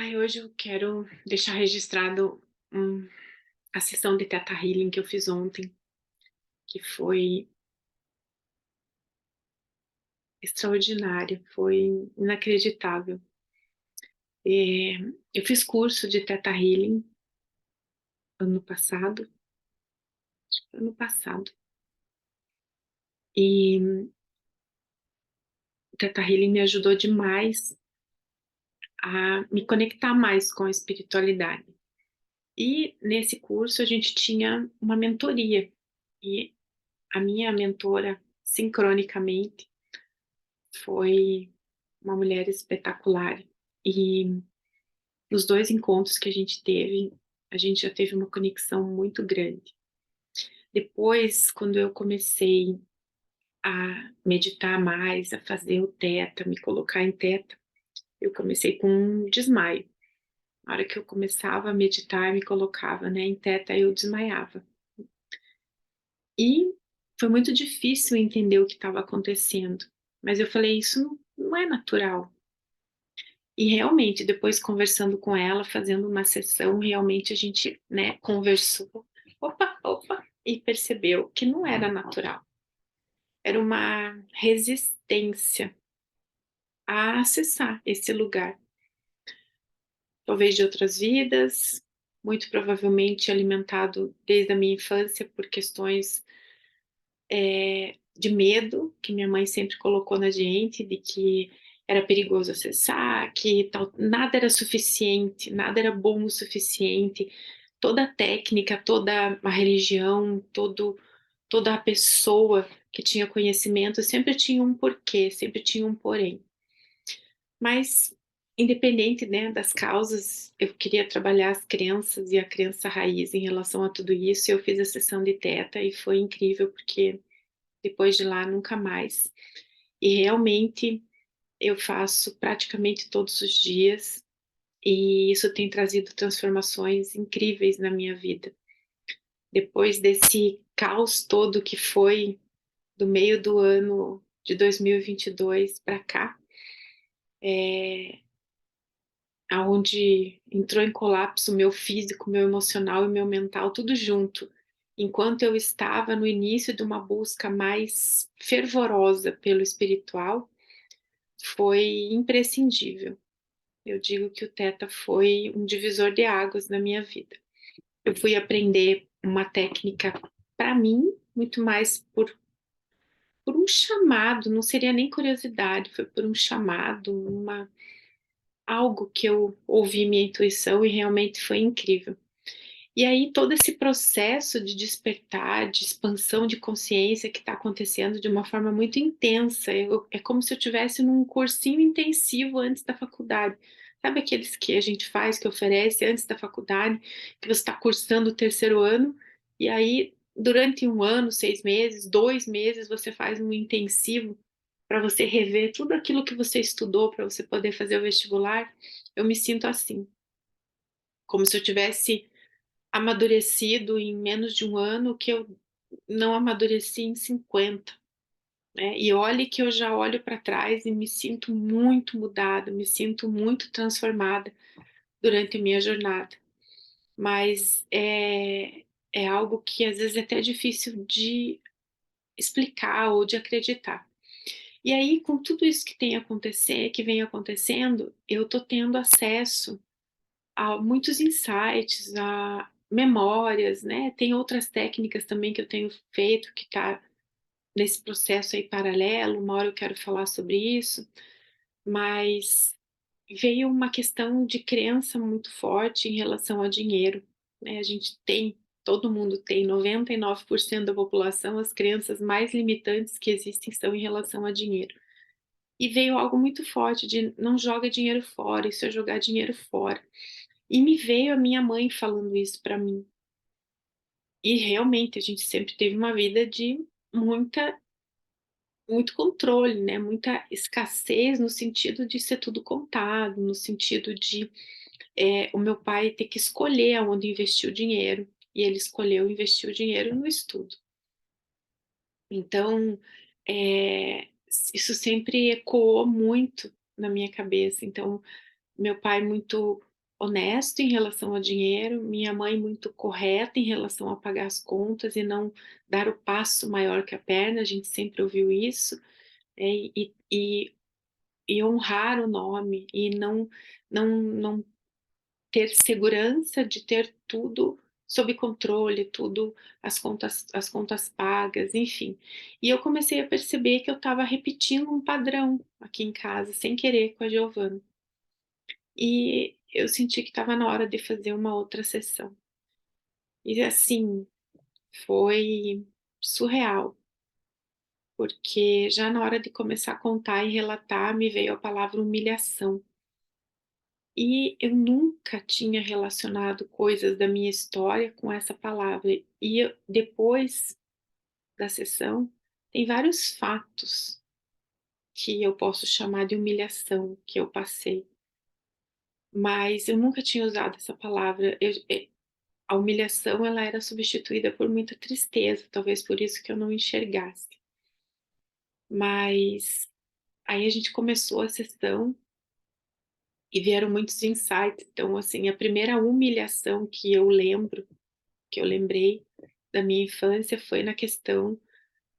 Ai, hoje eu quero deixar registrado, a sessão de Theta Healing que eu fiz ontem, que foi extraordinária, foi inacreditável. Eu fiz curso de Theta Healing ano passado, ano passado, e o Theta Healing me ajudou demais a me conectar mais com a espiritualidade. E nesse curso a gente tinha uma mentoria, e a minha mentora, sincronicamente, foi uma mulher espetacular. E nos 2 encontros que a gente já teve uma conexão muito grande. Depois, quando eu comecei a meditar mais, a fazer o teta, me colocar em teta, eu comecei com um desmaio. Na hora que eu começava a meditar, me colocava, né, em teta, eu desmaiava. E foi muito difícil entender o que estava acontecendo, mas eu falei: "Isso não é natural". E realmente, depois conversando com ela, fazendo uma sessão, realmente a gente, né, conversou, opa, e percebeu que não era natural. Era uma resistência a acessar esse lugar. Talvez de outras vidas, muito provavelmente alimentado desde a minha infância por questões, de medo, que minha mãe sempre colocou na gente, de que era perigoso acessar, que tal, nada era suficiente, nada era bom o suficiente. Toda a técnica, toda a religião, toda a pessoa que tinha conhecimento sempre tinha um porquê, sempre tinha um porém. Mas, independente, né, das causas, eu queria trabalhar as crenças e a crença raiz em relação a tudo isso. Eu fiz a sessão de teta e foi incrível, porque depois de lá nunca mais. E realmente eu faço praticamente todos os dias, e isso tem trazido transformações incríveis na minha vida. Depois desse caos todo que foi do meio do ano de 2022 para cá, aonde entrou em colapso meu físico, meu emocional e meu mental, tudo junto. Enquanto eu estava no início de uma busca mais fervorosa pelo espiritual, foi imprescindível. Eu digo que o Theta foi um divisor de águas na minha vida. Eu fui aprender uma técnica, para mim, muito mais por um chamado, não seria nem curiosidade, foi por um chamado, algo que eu ouvi minha intuição e realmente foi incrível. E aí todo esse processo de despertar, de expansão de consciência que está acontecendo de uma forma muito intensa, é como se eu tivesse num cursinho intensivo antes da faculdade. Sabe aqueles que a gente faz, que oferece antes da faculdade, que você está cursando o terceiro ano, e aí durante um ano, 6 meses, 2 meses, você faz um intensivo para você rever tudo aquilo que você estudou para você poder fazer o vestibular. Eu me sinto assim, como se eu tivesse amadurecido em menos de um ano que eu não amadureci em 50, né, e olhe que eu já olho para trás e me sinto muito mudada, me sinto muito transformada durante a minha jornada, mas é algo que às vezes é até difícil de explicar ou de acreditar. E aí, com tudo isso que vem acontecendo, eu tô tendo acesso a muitos insights, a memórias, né, tem outras técnicas também que eu tenho feito que está nesse processo aí paralelo, uma hora eu quero falar sobre isso, mas veio uma questão de crença muito forte em relação ao dinheiro, né, a gente tem, todo mundo tem, 99% da população, as crenças mais limitantes que existem são em relação a dinheiro. E veio algo muito forte de não joga dinheiro fora, isso é jogar dinheiro fora. E me veio a minha mãe falando isso para mim. E realmente a gente sempre teve uma vida de muita muito controle, né, muita escassez no sentido de ser tudo contado, no sentido de, o meu pai ter que escolher aonde investir o dinheiro, e ele escolheu investir o dinheiro no estudo. Então, isso sempre ecoou muito na minha cabeça. Então, meu pai muito honesto em relação ao dinheiro, minha mãe muito correta em relação a pagar as contas e não dar o passo maior que a perna, a gente sempre ouviu isso, e honrar o nome e não ter segurança de ter tudo sob controle, tudo as contas pagas, enfim. E eu comecei a perceber que eu estava repetindo um padrão aqui em casa, sem querer, com a Giovana. E eu senti que estava na hora de fazer uma outra sessão. E assim, foi surreal, porque já na hora de começar a contar e relatar, me veio a palavra humilhação. E eu nunca tinha relacionado coisas da minha história com essa palavra. E depois da sessão, tem vários fatos que eu posso chamar de humilhação que eu passei, mas eu nunca tinha usado essa palavra. A humilhação, ela era substituída por muita tristeza, talvez por isso que eu não enxergasse. Mas aí a gente começou a sessão e vieram muitos insights. Então, assim, a primeira humilhação que eu lembro, que eu lembrei da minha infância, foi na questão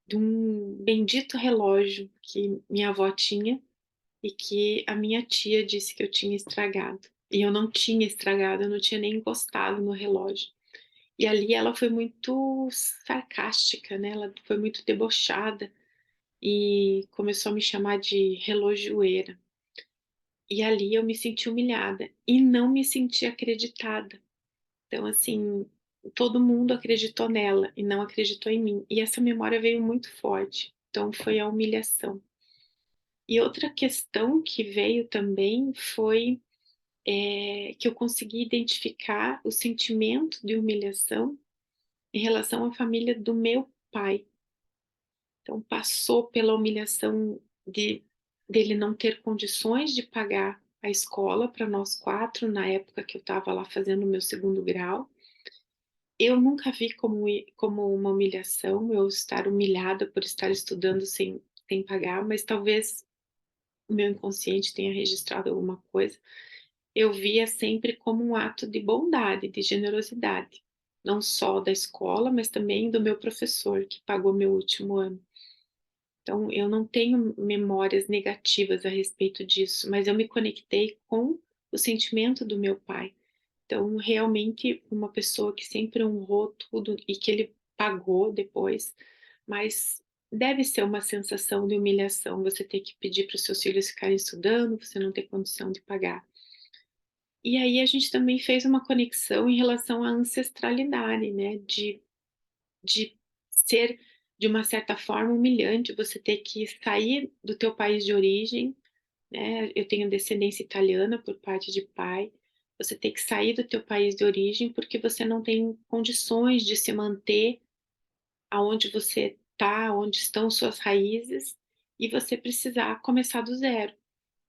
de um bendito relógio que minha avó tinha e que a minha tia disse que eu tinha estragado. E eu não tinha estragado, eu não tinha nem encostado no relógio. E ali ela foi muito sarcástica, né, ela foi muito debochada e começou a me chamar de relojoeira. E ali eu me senti humilhada e não me senti acreditada. Então, assim, todo mundo acreditou nela e não acreditou em mim. E essa memória veio muito forte. Então, foi a humilhação. E outra questão que veio também foi que eu consegui identificar o sentimento de humilhação em relação à família do meu pai. Então, passou pela humilhação dele não ter condições de pagar a escola para nós quatro, na época que eu estava lá fazendo o meu segundo grau. Eu nunca vi como uma humilhação eu estar humilhada por estar estudando sem pagar, mas talvez o meu inconsciente tenha registrado alguma coisa. Eu via sempre como um ato de bondade, de generosidade, não só da escola, mas também do meu professor, que pagou meu último ano. Então, eu não tenho memórias negativas a respeito disso, mas eu me conectei com o sentimento do meu pai. Então, realmente, uma pessoa que sempre honrou tudo e que ele pagou depois, mas deve ser uma sensação de humilhação você ter que pedir para os seus filhos ficarem estudando, você não ter condição de pagar. E aí a gente também fez uma conexão em relação à ancestralidade, né, de ser, de uma certa forma, humilhante você ter que sair do teu país de origem, né, eu tenho descendência italiana por parte de pai, você ter que sair do teu país de origem porque você não tem condições de se manter aonde você está, onde estão suas raízes, e você precisar começar do zero.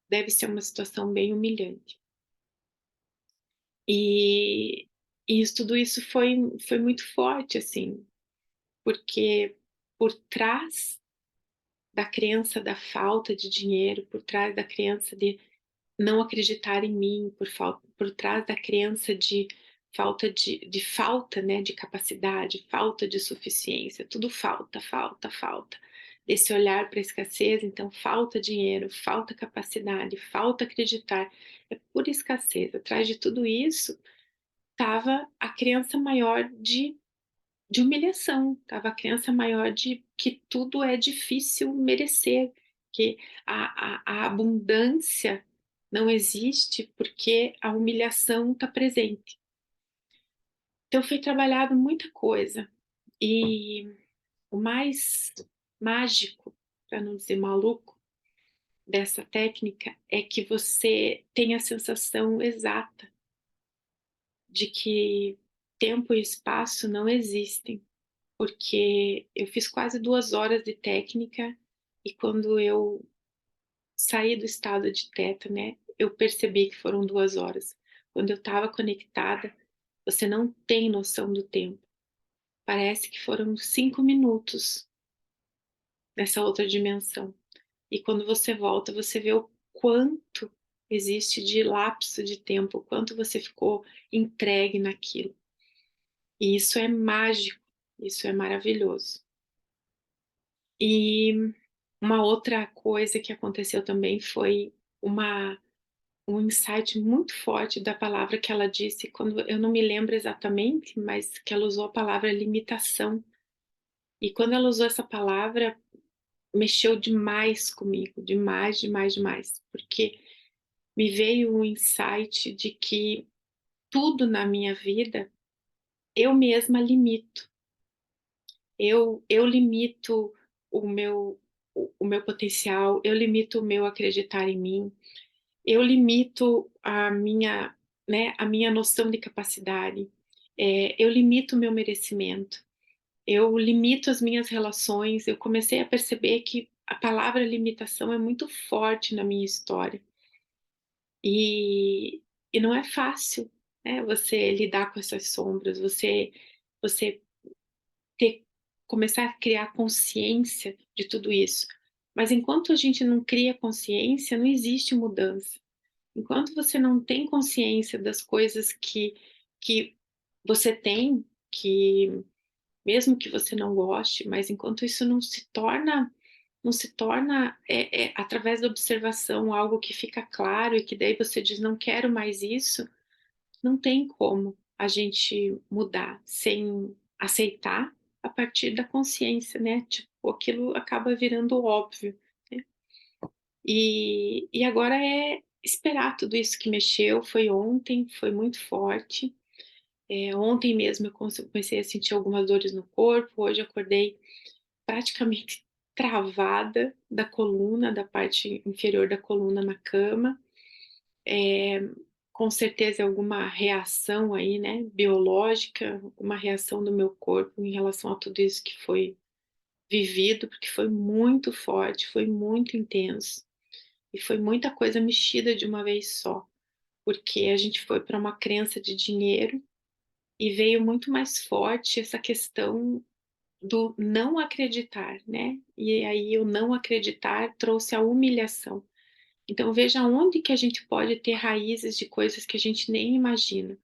Deve ser uma situação bem humilhante. E, tudo isso foi muito forte, assim, porque por trás da crença da falta de dinheiro, por trás da crença de não acreditar em mim, por trás da crença de falta, né, de capacidade, falta de suficiência, tudo falta, falta, falta. Esse olhar para a escassez, então falta dinheiro, falta capacidade, falta acreditar, é pura escassez. Atrás de tudo isso estava a crença maior de humilhação, estava a crença maior de que tudo é difícil merecer, que a abundância não existe porque a humilhação está presente. Então foi trabalhado muita coisa e o mais mágico, para não dizer maluco, dessa técnica é que você tem a sensação exata de que tempo e espaço não existem, porque eu fiz quase 2 horas de técnica e quando eu saí do estado de teta, né, eu percebi que foram 2 horas. Quando eu estava conectada, você não tem noção do tempo. Parece que foram 5 minutos nessa outra dimensão. E quando você volta, você vê o quanto existe de lapso de tempo, o quanto você ficou entregue naquilo. E isso é mágico, isso é maravilhoso. E uma outra coisa que aconteceu também foi uma um insight muito forte da palavra que ela disse quando eu não me lembro exatamente, mas que ela usou a palavra limitação. E quando ela usou essa palavra, mexeu demais comigo, demais, demais, demais, porque me veio um insight de que tudo na minha vida eu mesma limito. Eu limito o meu o meu potencial, eu limito o meu acreditar em mim, eu limito a minha noção de capacidade, eu limito o meu merecimento, eu limito as minhas relações. Eu comecei a perceber que a palavra limitação é muito forte na minha história. E e não é fácil, né, você lidar com essas sombras, você ter começar a criar consciência de tudo isso. Mas enquanto a gente não cria consciência, não existe mudança. Enquanto você não tem consciência das coisas que você tem, que mesmo que você não goste, mas enquanto isso não se torna através da observação algo que fica claro e que daí você diz: "Não quero mais isso", não tem como a gente mudar sem aceitar a partir da consciência, né, tipo, aquilo acaba virando óbvio, né. E agora é esperar tudo isso que mexeu. Foi ontem, foi muito forte. Ontem mesmo eu comecei a sentir algumas dores no corpo, hoje eu acordei praticamente travada da coluna, da parte inferior da coluna na cama. Eh, com certeza é alguma reação aí, né, biológica, alguma reação do meu corpo em relação a tudo isso que foi vivido, porque foi muito forte, foi muito intenso e foi muita coisa mexida de uma vez só, porque a gente foi para uma crença de dinheiro e veio muito mais forte essa questão do não acreditar, né, e aí o não acreditar trouxe a humilhação. Então veja onde que a gente pode ter raízes de coisas que a gente nem imagina,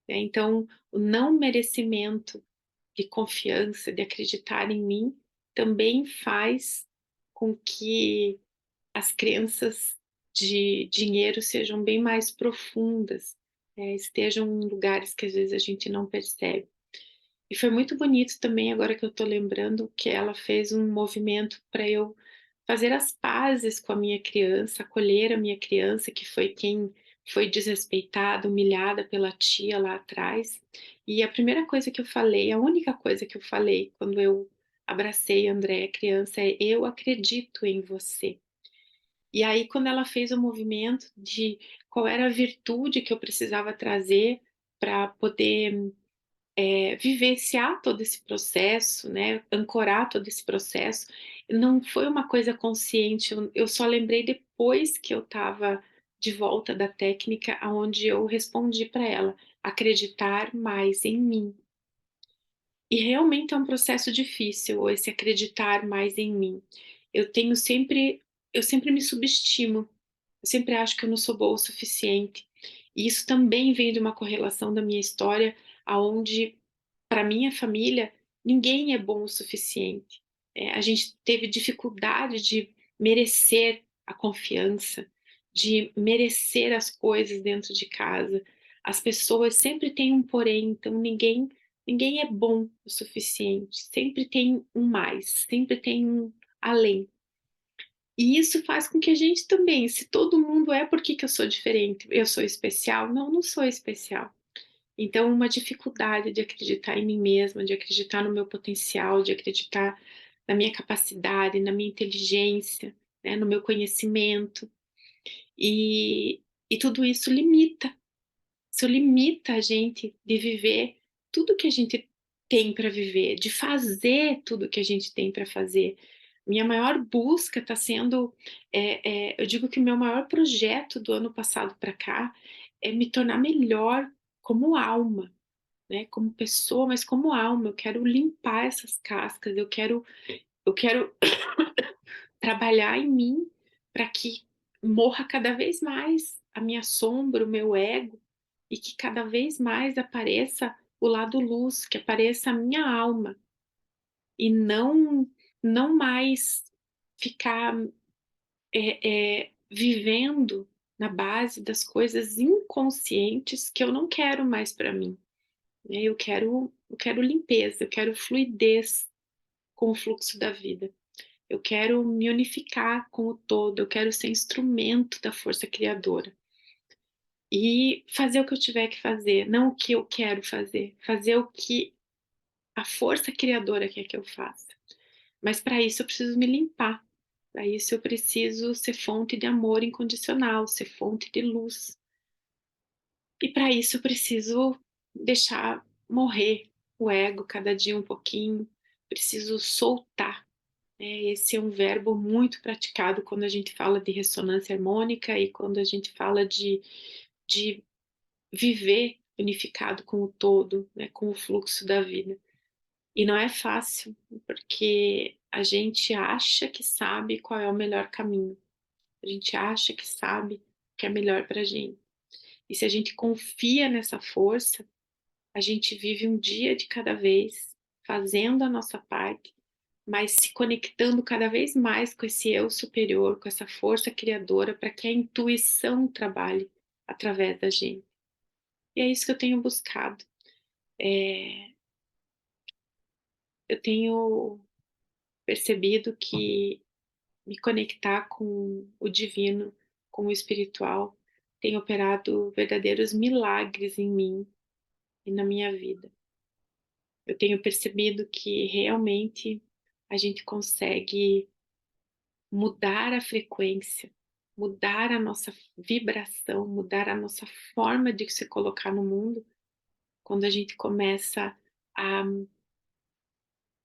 né. Então o não merecimento de confiança, de acreditar em mim, também faz com que as crenças de dinheiro sejam bem mais profundas, estejam em lugares que às vezes a gente não percebe. E foi muito bonito também, agora que eu estou lembrando, que ela fez um movimento para eu fazer as pazes com a minha criança, acolher a minha criança, que foi quem foi desrespeitada, humilhada pela tia lá atrás. E a primeira coisa que eu falei, a única coisa que eu falei quando eu abracei a Andréia criança é: "Eu acredito em você". E aí quando ela fez o movimento de qual era a virtude que eu precisava trazer para poder vivenciar todo esse processo, né, ancorar todo esse processo, não foi uma coisa consciente. Eu só lembrei depois que eu estava de volta da técnica, aonde eu respondi para ela: "Acreditar mais em mim". E realmente é um processo difícil esse acreditar mais em mim. Eu tenho sempre eu sempre me subestimo, eu sempre acho que eu não sou boa o suficiente. E isso também vem de uma correlação da minha história, aonde para minha família, ninguém é bom o suficiente. A gente teve dificuldade de merecer a confiança, de merecer as coisas dentro de casa. As pessoas sempre têm um porém, então ninguém é bom o suficiente, sempre tem um mais, sempre tem um além. E isso faz com que a gente também, se todo mundo é, por que que eu sou diferente? Eu sou especial? Não, não sou especial. Então, uma dificuldade de acreditar em mim mesma, de acreditar no meu potencial, de acreditar na minha capacidade, na minha inteligência, né, no meu conhecimento. E, e tudo isso limita a gente de viver tudo que a gente tem para viver, de fazer tudo que a gente tem para fazer. Minha maior busca está sendo, eu digo que o meu maior projeto do ano passado para cá é me tornar melhor como alma, né, como pessoa, mas como alma. Eu quero limpar essas cascas, eu quero trabalhar em mim para que morra cada vez mais a minha sombra, o meu ego, e que cada vez mais apareça o lado luz, que apareça a minha alma, e não mais ficar, vivendo na base das coisas inconscientes que eu não quero mais para mim, né. Eu quero limpeza, eu quero fluidez com o fluxo da vida. Eu quero me unificar com o todo, eu quero ser instrumento da força criadora. E fazer o que eu tiver que fazer, não o que eu quero fazer o que a força criadora quer que eu faça. Mas para isso eu preciso me limpar, para isso eu preciso ser fonte de amor incondicional, ser fonte de luz. E para isso eu preciso deixar morrer o ego cada dia um pouquinho, preciso soltar. Esse é um verbo muito praticado quando a gente fala de ressonância harmônica e quando a gente fala de viver unificado com o todo, né, com o fluxo da vida. E não é fácil, porque a gente acha que sabe qual é o melhor caminho. A gente acha que sabe o que é melhor para a gente. E se a gente confia nessa força, a gente vive um dia de cada vez, fazendo a nossa parte, mas se conectando cada vez mais com esse eu superior, com essa força criadora, para que a intuição trabalhe através da gente. E é isso que eu tenho buscado. Eh, eu tenho percebido que me conectar com o divino, com o espiritual, tem operado verdadeiros milagres em mim e na minha vida. Eu tenho percebido que realmente a gente consegue mudar a frequência, mudar a nossa vibração, mudar a nossa forma de se colocar no mundo, quando a gente começa a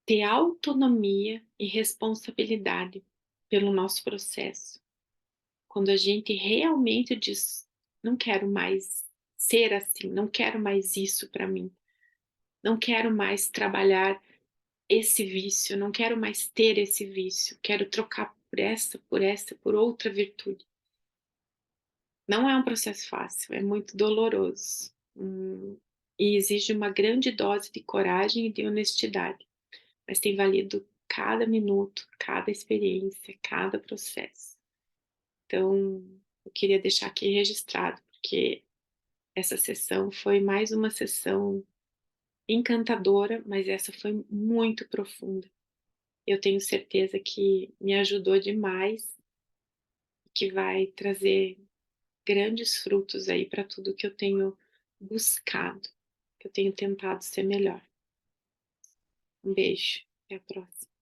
ter autonomia e responsabilidade pelo nosso processo. Quando a gente realmente diz: "Não quero mais ser assim, não quero mais isso para mim, não quero mais trabalhar esse vício, não quero mais ter esse vício, quero trocar por outra virtude". Não é um processo fácil, é muito doloroso, e exige uma grande dose de coragem e de honestidade, mas tem valido cada minuto, cada experiência, cada processo. Então, eu queria deixar aqui registrado, porque essa sessão foi mais uma sessão encantadora, mas essa foi muito profunda. Eu tenho certeza que me ajudou demais, que vai trazer grandes frutos aí para tudo que eu tenho buscado, que eu tenho tentado ser melhor. Um beijo, até a próxima.